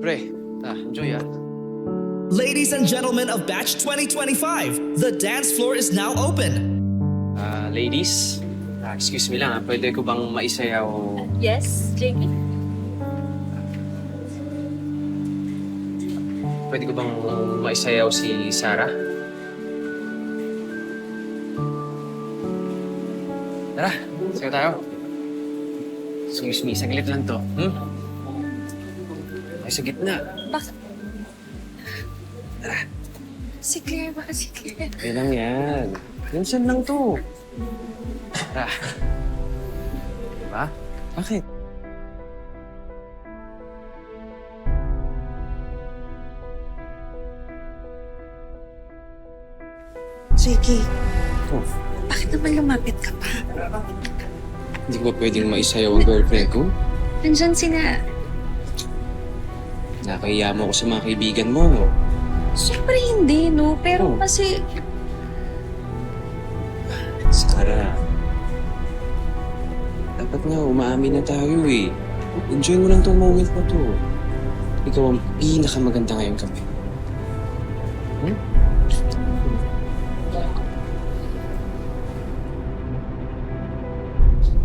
pre. Enjoy Ladies and gentlemen of Batch 2025, the dance floor is now open. Ladies, excuse me lang pwede ko bang maisayaw? Yes, Jakey? Pwede ko bang maisayaw si Sarah? Tara, sayo tayo. Excuse me, saglit lang to. Ay, sa gitna. Baka... Si Claire, baka si Claire. Yan lang yan. Minsan lang to. Tara. Diba? Bakit? Jakey, Oh, bakit naman lumapit ka pa? hindi ko ba pwedeng maisayaw ang girlfriend ko? Nandyan sina... Nakahiya mo ako sa mga kaibigan mo, no? Siyempre hindi, no? Pero Oh. kasi... Sarah, dapat nga umaamin na tayo eh. Enjoy mo lang tong moment na to. Ikaw ang pinakamaganda ngayong gabi.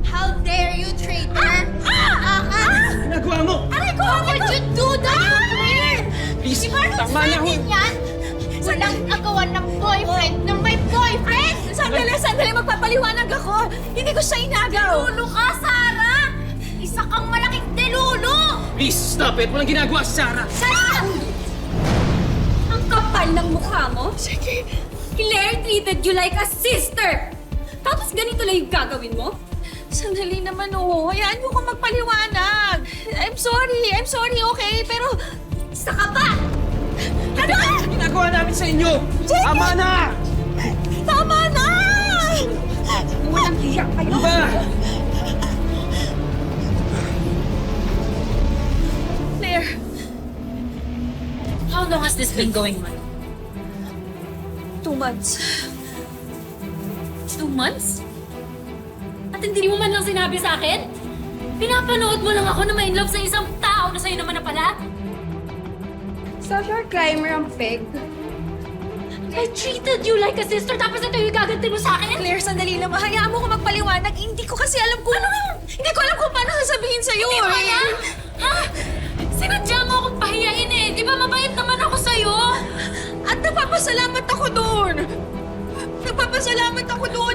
How dare you, traitor! Ginagawa mo! Aray ko! How could you do that, Claire? Please, Si Marlon tama na ho! yan! Walang agawan ng boyfriend ng may boyfriend! Sandali! Magpapaliwanag ako! Hindi ko siya inagaw! Delulo ka, Sarah! Isa kang malaking delulo! Please, stop it! Walang ginagawa si Sarah! Sarah! Ang kapal ng mukha mo? Sige. Claire treated you like a sister! Tapos ganito lang yung gagawin mo? Sandali naman, oh. Hayaan mo ko magpaliwanag. I'm sorry, okay? Pero, isa ka pa! Ano? Ginagawa namin sa inyo! Tama na! Tama na! Walang hiya kayo. Ano ba? Claire, How long has this been going on? 2 months. 2 months? At hindi mo man lang sinabi sa akin? Pinapanood mo lang ako na ma-inlove sa isang tao na sa'yo naman na pala? Social climber ang peg. I treated you like a sister tapos ito yung gaganti mo sa akin? Claire, sandali lang. Hayaan mo ko magpaliwanag. Hindi ko kasi alam kung... Hindi ko alam kung paano sasabihin sa'yo. Hindi mo alam? Ha? Sinadya mo akong pahiyain eh. Di ba mabait naman ako sa'yo? At nagpapasalamat ako doon.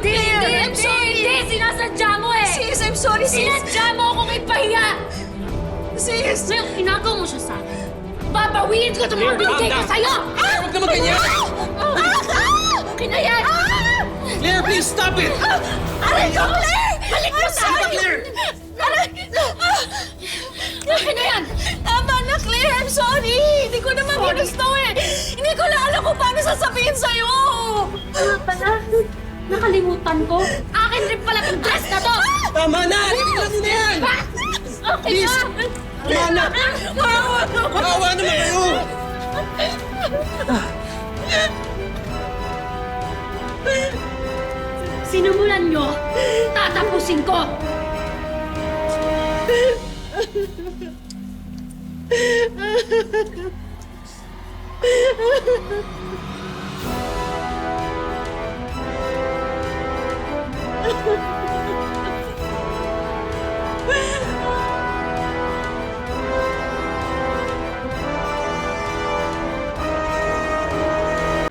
Claire. I'm sorry. Hindi, sinasadya mo eh. Sis, I'm sorry, sis. Sinadya mo akong ipahiya. Sis. Ngayon, inagaw mo siya sa akin. Babawiin ko itong mga binigay ko sa'yo! Huwag naman ganyan! Okay na yan! Claire, please stop it! Aray ko, Claire! Balik mo sa akin! Claire! Okay na yan! Tama na, Claire. I'm sorry. Hindi ko naman ginusto eh. Hindi ko na alam kung paano sasabihin sa'yo. Pala, nakalimutan ko. Akin rin pala itong dress na to! Tama na! Tingnan mo na yan! Okay Please. na! Tama na! Kawawa naman kayo! Sinimulan nyo, tatapusin ko!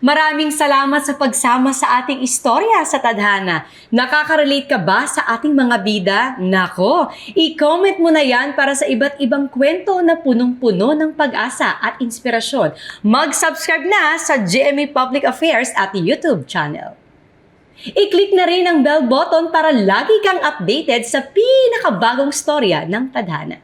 Maraming salamat sa pagsama sa ating istorya sa Tadhana. Nakaka-relate ka ba sa ating mga bida? Nako, i-comment mo na yan para sa iba't ibang kwento na punong-puno ng pag-asa at inspirasyon. Mag-subscribe na sa GMA Public Affairs at YouTube channel. I-click na rin ang bell button para lagi kang updated sa pinakabagong storya ng Tadhana.